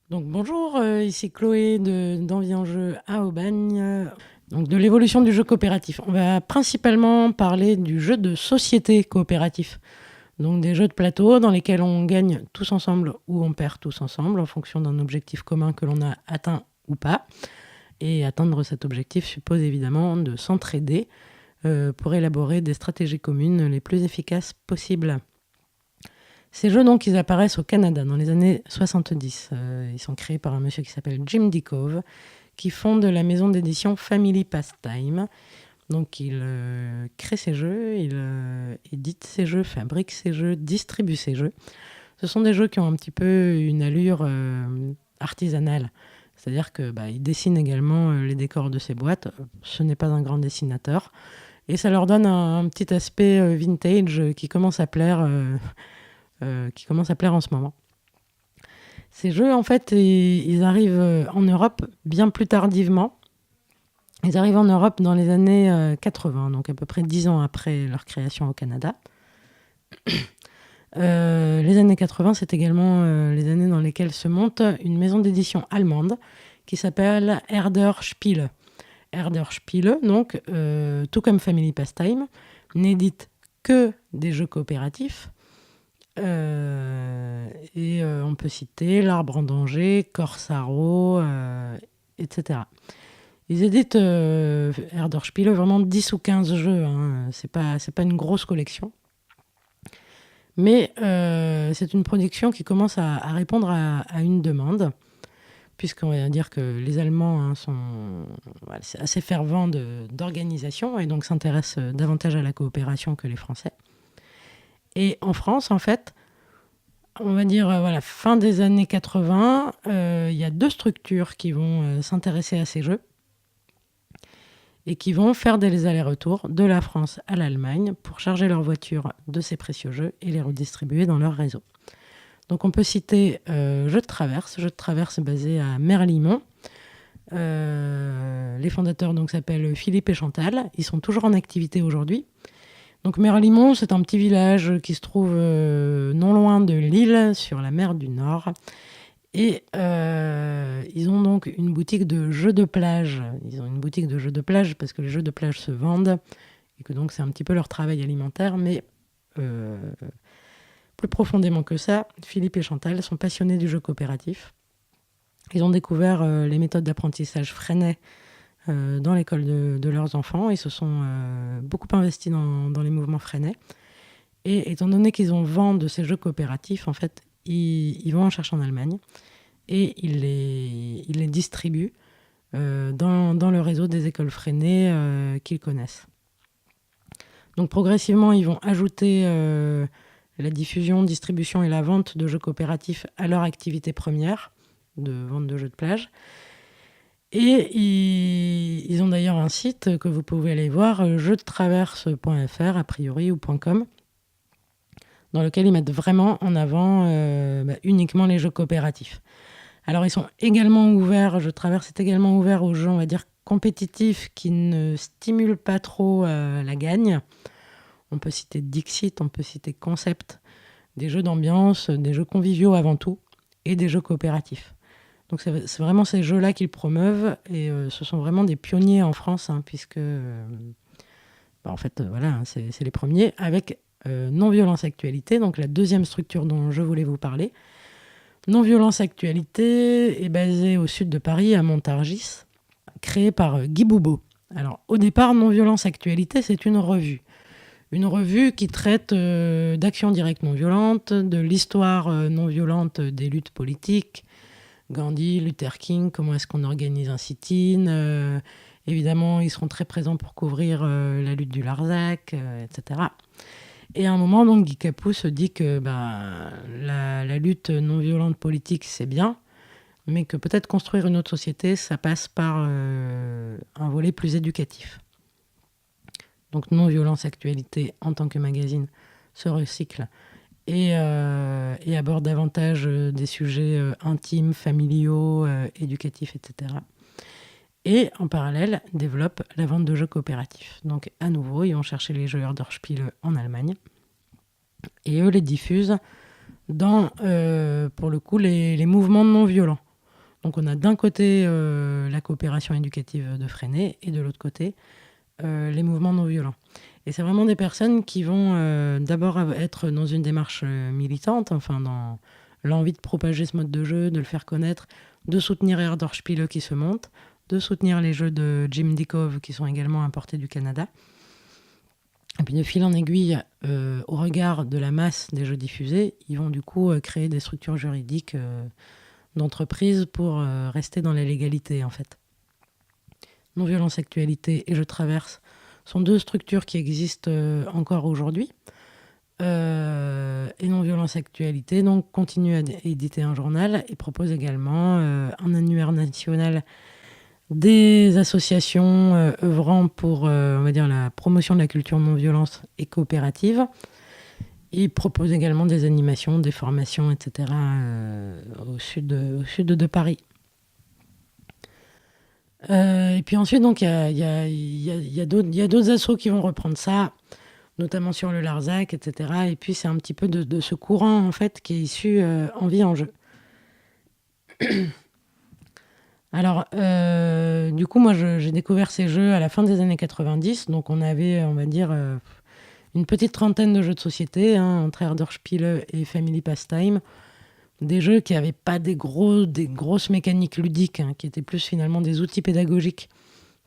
Donc bonjour, ici Chloé d'Envie en jeu à Aubagne. Donc de l'évolution du jeu coopératif. On va principalement parler du jeu de société coopératif. Donc des jeux de plateau dans lesquels on gagne tous ensemble ou on perd tous ensemble en fonction d'un objectif commun que l'on a atteint ou pas. Et atteindre cet objectif suppose évidemment de s'entraider pour élaborer des stratégies communes les plus efficaces possibles. Ces jeux, donc, ils apparaissent au Canada dans les années 70. Ils sont créés par un monsieur qui s'appelle Jim Dicove, qui fonde la maison d'édition Family Pastime. Donc, il crée ces jeux, il édite ces jeux, fabrique ces jeux, distribue ces jeux. Ce sont des jeux qui ont un petit peu une allure artisanale. C'est-à-dire que il dessine également les décors de ses boîtes. Ce n'est pas un grand dessinateur. Et ça leur donne un petit aspect vintage qui commence à plaire en ce moment. Ces jeux, en fait, ils arrivent en Europe bien plus tardivement. Ils arrivent en Europe dans les années 80, donc à peu près 10 ans après leur création au Canada. Les années 80, c'est également les années dans lesquelles se monte une maison d'édition allemande qui s'appelle Herder Spiele. Herder Spiele, donc, tout comme Family Pastime, n'édite que des jeux coopératifs. On peut citer L'Arbre en danger, Corsaro, etc. Ils éditent Herder Spiele vraiment 10 ou 15 jeux. Hein. C'est pas une grosse collection. Mais c'est une production qui commence à répondre à une demande, puisqu'on va dire que les Allemands sont assez fervents d'organisation et donc s'intéressent davantage à la coopération que les Français. Et en France, en fait, on va dire fin des années 80, il y a deux structures qui vont s'intéresser à ces jeux et qui vont faire des allers-retours de la France à l'Allemagne pour charger leurs voitures de ces précieux jeux et les redistribuer dans leur réseau. Donc on peut citer Jeux de Traverse basé à Merlimont. Les fondateurs s'appellent Philippe et Chantal. Ils sont toujours en activité aujourd'hui. Donc Merlimont, c'est un petit village qui se trouve non loin de Lille, sur la mer du Nord. Et ils ont donc une boutique de jeux de plage. Ils ont une boutique de jeux de plage parce que les jeux de plage se vendent et que donc c'est un petit peu leur travail alimentaire. Mais plus profondément que ça, Philippe et Chantal sont passionnés du jeu coopératif. Ils ont découvert les méthodes d'apprentissage Freinet dans l'école de leurs enfants. Ils se sont beaucoup investis dans les mouvements Freinet. Et étant donné qu'ils ont vent de ces jeux coopératifs, en fait, ils vont en chercher en Allemagne et ils les distribuent dans le réseau des écoles Freinet qu'ils connaissent. Donc progressivement, ils vont ajouter la diffusion, distribution et la vente de jeux coopératifs à leur activité première de vente de jeux de plage. Et ils ont d'ailleurs un site que vous pouvez aller voir, jeuxdetraverse.fr a priori ou .com, dans lequel ils mettent vraiment en avant uniquement les jeux coopératifs. Alors ils sont également ouverts, Jeux de Traverse est également ouvert aux jeux, on va dire, compétitifs qui ne stimulent pas trop la gagne. On peut citer Dixit, on peut citer Concept, des jeux d'ambiance, des jeux conviviaux avant tout, et des jeux coopératifs. Donc c'est vraiment ces jeux-là qu'ils promeuvent, et ce sont vraiment des pionniers en France, puisque en fait, c'est les premiers, avec Non-Violence Actualité, donc la deuxième structure dont je voulais vous parler. Non-Violence Actualité est basée au sud de Paris, à Montargis, créée par Guy Boubeau. Alors, au départ, Non-Violence Actualité, c'est une revue. Une revue qui traite d'actions directes non violentes, de l'histoire non violente des luttes politiques, Gandhi, Luther King, comment est-ce qu'on organise un sit-in. Évidemment, ils seront très présents pour couvrir la lutte du Larzac, etc. Et à un moment, donc, Guy Capou se dit que la lutte non violente politique, c'est bien, mais que peut-être construire une autre société, ça passe par un volet plus éducatif. Donc Non-Violence Actualité, en tant que magazine, se recycle et aborde davantage des sujets intimes, familiaux, éducatifs, etc. Et en parallèle, développe la vente de jeux coopératifs. Donc à nouveau, ils vont chercher les jeux Herderspiele en Allemagne et eux les diffusent dans, pour le coup, les mouvements non violents. Donc on a d'un côté la coopération éducative de Freinet et de l'autre côté les mouvements non violents. Et c'est vraiment des personnes qui vont d'abord être dans une démarche militante, enfin dans l'envie de propager ce mode de jeu, de le faire connaître, de soutenir Erdorspiele qui se monte, de soutenir les jeux de Jim Dikov qui sont également importés du Canada. Et puis de fil en aiguille, au regard de la masse des jeux diffusés, ils vont du coup créer des structures juridiques d'entreprise pour rester dans la légalité en fait. Non-violence Actualité et Je Traverse sont deux structures qui existent encore aujourd'hui. Et Non-violence Actualité donc, continue à éditer un journal et propose également un annuaire national des associations œuvrant pour on va dire, la promotion de la culture non-violence et coopérative. Il propose également des animations, des formations, etc. Au sud de Paris. Et puis ensuite, donc, il y a d'autres assos qui vont reprendre ça, notamment sur le Larzac, etc. Et puis c'est un petit peu de ce courant en fait qui est issu Envie en jeu. Alors, du coup, moi, j'ai découvert ces jeux à la fin des années 90. Donc, on avait, on va dire, une petite trentaine de jeux de société, entre Erdorspiele et Family Pastime. Des jeux qui n'avaient pas des grosses mécaniques ludiques, qui étaient plus finalement des outils pédagogiques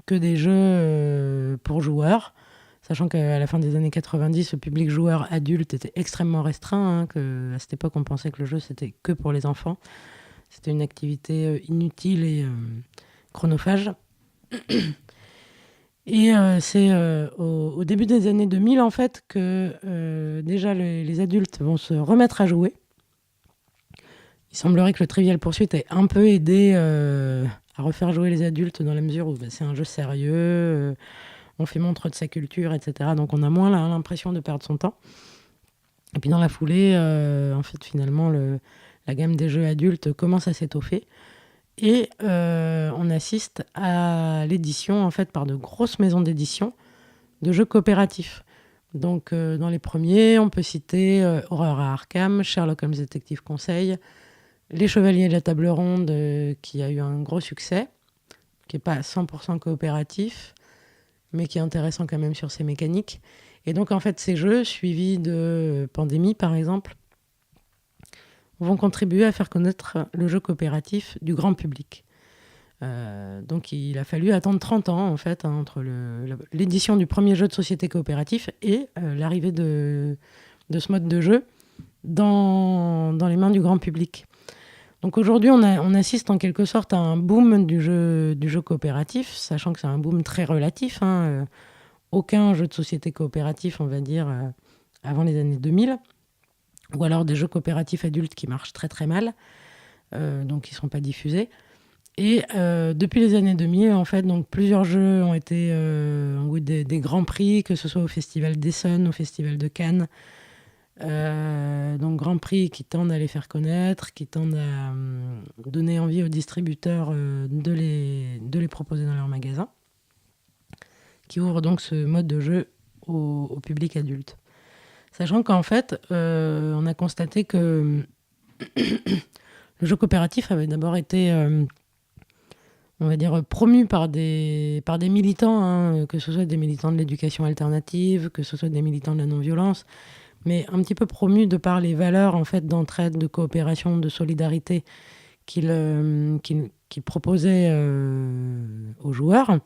que des jeux pour joueurs. Sachant qu'à la fin des années 90, le public joueur adulte était extrêmement restreint. À cette époque, on pensait que le jeu, c'était que pour les enfants. C'était une activité inutile et chronophage. Et c'est au début des années 2000, en fait, que déjà les adultes vont se remettre à jouer. Il semblerait que le Trivial Pursuit ait un peu aidé à refaire jouer les adultes dans la mesure où c'est un jeu sérieux, on fait montre de sa culture, etc. Donc on a moins l'impression de perdre son temps. Et puis dans la foulée, en fait, finalement, la gamme des jeux adultes commence à s'étoffer. Et on assiste à l'édition, en fait, par de grosses maisons d'édition de jeux coopératifs. Donc dans les premiers, on peut citer Horreur à Arkham, Sherlock Holmes Détective Conseil, Les Chevaliers de la Table Ronde, qui a eu un gros succès, qui n'est pas à 100% coopératif, mais qui est intéressant quand même sur ses mécaniques. Et donc, en fait, ces jeux, suivis de Pandémie, par exemple, vont contribuer à faire connaître le jeu coopératif du grand public. Donc, il a fallu attendre 30 ans, en fait, entre l'édition du premier jeu de société coopératif et l'arrivée de ce mode de jeu dans les mains du grand public. Donc aujourd'hui, on assiste en quelque sorte à un boom du jeu coopératif, sachant que c'est un boom très relatif. Aucun jeu de société coopératif, on va dire, avant les années 2000, ou alors des jeux coopératifs adultes qui marchent très très mal, donc qui ne sont pas diffusés. Et depuis les années 2000, en fait, donc, plusieurs jeux ont été ont eu des grands prix, que ce soit au Festival d'Essonne, au Festival de Cannes. Donc Grand Prix qui tendent à les faire connaître, qui tendent à donner envie aux distributeurs de les proposer dans leur magasin, qui ouvrent donc ce mode de jeu au public adulte. Sachant qu'en fait, on a constaté que le jeu coopératif avait d'abord été, on va dire, promu par des militants, que ce soit des militants de l'éducation alternative, que ce soit des militants de la non-violence, mais un petit peu promu de par les valeurs en fait, d'entraide, de coopération, de solidarité qu'il proposait aux joueurs.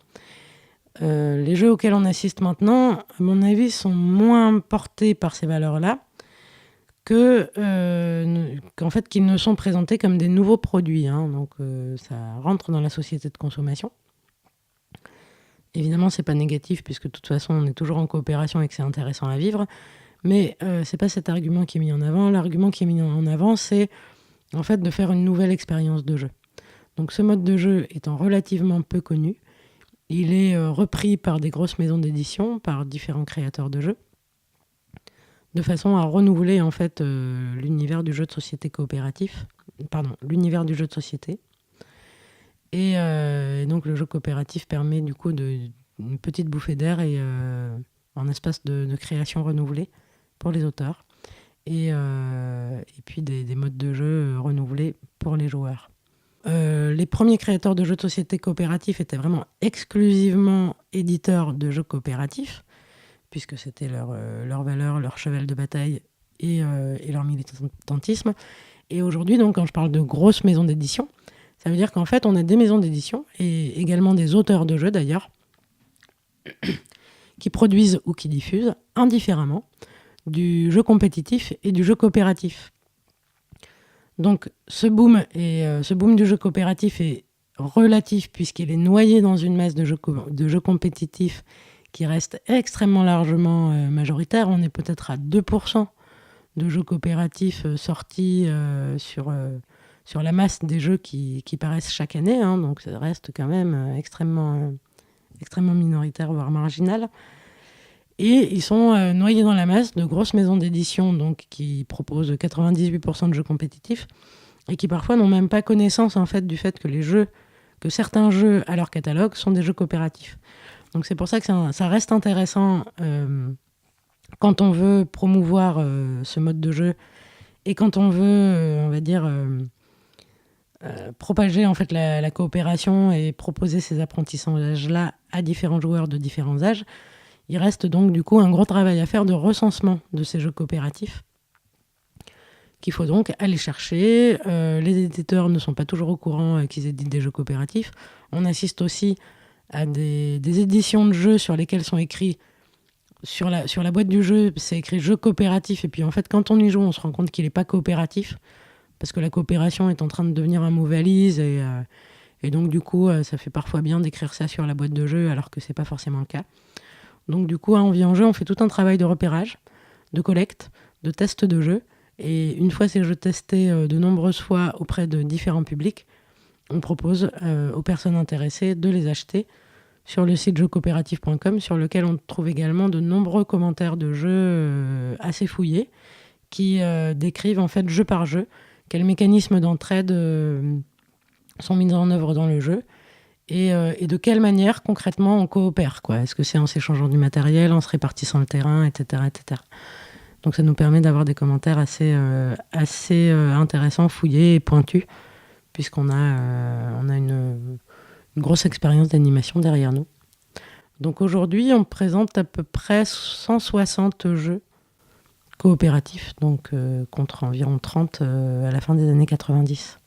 Les jeux auxquels on assiste maintenant, à mon avis, sont moins portés par ces valeurs-là qu'en fait, qu'ils ne sont présentés comme des nouveaux produits. Donc ça rentre dans la société de consommation. Évidemment, c'est pas négatif puisque de toute façon, on est toujours en coopération et que c'est intéressant à vivre. Mais c'est pas cet argument qui est mis en avant. L'argument qui est mis en avant, c'est en fait de faire une nouvelle expérience de jeu. Donc ce mode de jeu étant relativement peu connu, il est repris par des grosses maisons d'édition, par différents créateurs de jeux, de façon à renouveler en fait l'univers du jeu de société coopératif, l'univers du jeu de société. Et donc le jeu coopératif permet du coup une petite bouffée d'air et un espace de création renouvelé pour les auteurs, et puis des modes de jeu renouvelés pour les joueurs. les premiers créateurs de jeux de société coopératifs étaient vraiment exclusivement éditeurs de jeux coopératifs, puisque c'était leur valeur, leur cheval de bataille et leur militantisme. Et aujourd'hui, donc, quand je parle de grosses maisons d'édition, ça veut dire qu'en fait, on a des maisons d'édition et également des auteurs de jeux d'ailleurs, qui produisent ou qui diffusent indifféremment du jeu compétitif et du jeu coopératif. Donc ce boom du jeu coopératif est relatif puisqu'il est noyé dans une masse de jeux compétitifs qui reste extrêmement largement majoritaire. On est peut-être à 2% de jeux coopératifs sortis sur la masse des jeux qui paraissent chaque année, hein, donc ça reste quand même extrêmement minoritaire, voire marginal. Et ils sont noyés dans la masse de grosses maisons d'édition donc, qui proposent 98% de jeux compétitifs et qui parfois n'ont même pas connaissance en fait, du fait que certains jeux à leur catalogue sont des jeux coopératifs. Donc c'est pour ça que ça reste intéressant quand on veut promouvoir ce mode de jeu et quand on veut, on va dire, propager en fait la coopération et proposer ces apprentissages-là à différents joueurs de différents âges. Il reste donc du coup un gros travail à faire de recensement de ces jeux coopératifs qu'il faut donc aller chercher. Les éditeurs ne sont pas toujours au courant qu'ils éditent des jeux coopératifs. On assiste aussi à des éditions de jeux sur lesquelles sont écrits sur la boîte du jeu, c'est écrit jeu coopératif et puis en fait quand on y joue on se rend compte qu'il n'est pas coopératif parce que la coopération est en train de devenir un mot valise et donc du coup ça fait parfois bien d'écrire ça sur la boîte de jeu alors que c'est pas forcément le cas. Donc du coup, à Envie en jeu, on fait tout un travail de repérage, de collecte, de test de jeu. Et une fois ces jeux testés de nombreuses fois auprès de différents publics, on propose aux personnes intéressées de les acheter sur le site jeuxcoopératifs.com, sur lequel on trouve également de nombreux commentaires de jeux assez fouillés qui décrivent en fait jeu par jeu quels mécanismes d'entraide sont mis en œuvre dans le jeu. Et de quelle manière, concrètement, on coopère, quoi. Est-ce que c'est en s'échangeant du matériel, en se répartissant le terrain, etc. etc. Donc ça nous permet d'avoir des commentaires assez intéressants, fouillés et pointus, puisqu'on a une grosse expérience d'animation derrière nous. Donc aujourd'hui, on présente à peu près 160 jeux coopératifs, donc contre environ 30 à la fin des années 90.